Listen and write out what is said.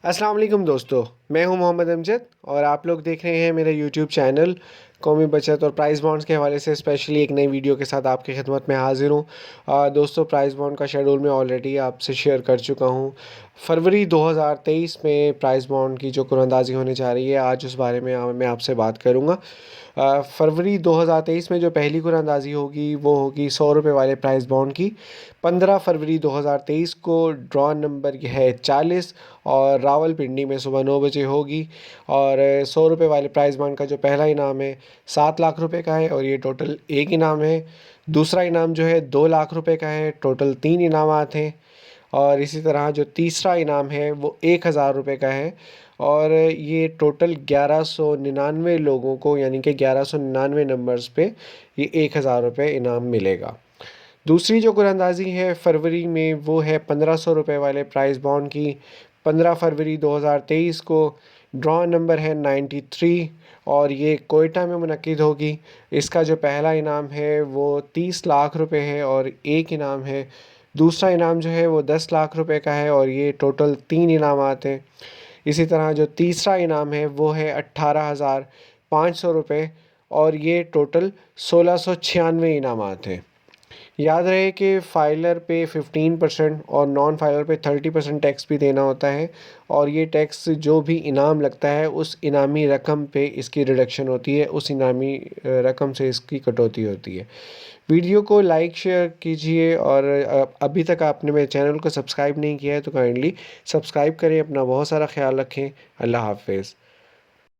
अस्सलाम वालेकुम दोस्तों, मैं हूं मोहम्मद अमजद और आप लोग देख रहे हैं मेरा यूट्यूब चैनल। कौमी बचत और प्राइस बॉन्ड्स के हवाले से स्पेशली एक नई वीडियो के साथ आपकी खिदमत में हाजिर हूं। दोस्तों, प्राइस बॉन्ड का शेड्यूल मैं ऑलरेडी आपसे शेयर कर चुका हूं। फरवरी 2023 में प्राइस बॉन्ड की जो कुरानंदाज़ी होने जा रही है, आज उस बारे में मैं आपसे बात करूंगा। फरवरी 2023 में जो पहली कुरानंदाज़ी होगी वो होगी 100 रुपये वाले प्राइस बॉन्ड की। 15 फरवरी 2023 को ड्रॉ नंबर है 40 और रावलपिंडी में सुबह 9 बजे होगी। और 100 रुपये वाले प्राइस बॉन्ड का जो पहला इनाम है 7 लाख रुपए का है और ये टोटल एक इनाम है। दूसरा इनाम जो है 2 लाख रुपए का है, टोटल 3 इनामात हैं। और इसी तरह जो तीसरा इनाम है वो 1,000 रुपये का है और ये टोटल 1199 लोगों को, यानी कि 1199 नंबर्स पे ये 1,000 रुपये इनाम मिलेगा। दूसरी जो कुरानंदाज़ी है फरवरी में वो है 1500 रुपये वाले प्राइस बॉन्ड की। 15 फरवरी 2023 को ड्रॉ नंबर है 93 और ये कोयटा में मुनक्किद होगी। इसका जो पहला इनाम है वो 30 लाख रुपए है और एक इनाम है। दूसरा इनाम जो है वो 10 लाख रुपए का है और ये टोटल 3 इनामात हैं। इसी तरह जो तीसरा इनाम है वो है 18,500 रुपये और ये टोटल 1696 इनामात हैं। याद रहे कि फ़ाइलर पे 15% और नॉन फाइलर पे 30% टैक्स भी देना होता है और ये टैक्स जो भी इनाम लगता है उस इनामी रकम पे इसकी रिडक्शन होती है, उस इनामी रकम से इसकी कटौती होती है। वीडियो को लाइक शेयर कीजिए और अभी तक आपने मेरे चैनल को सब्सक्राइब नहीं किया है तो काइंडली सब्सक्राइब करें। अपना बहुत सारा ख्याल रखें। अल्लाह हाफ़िज़।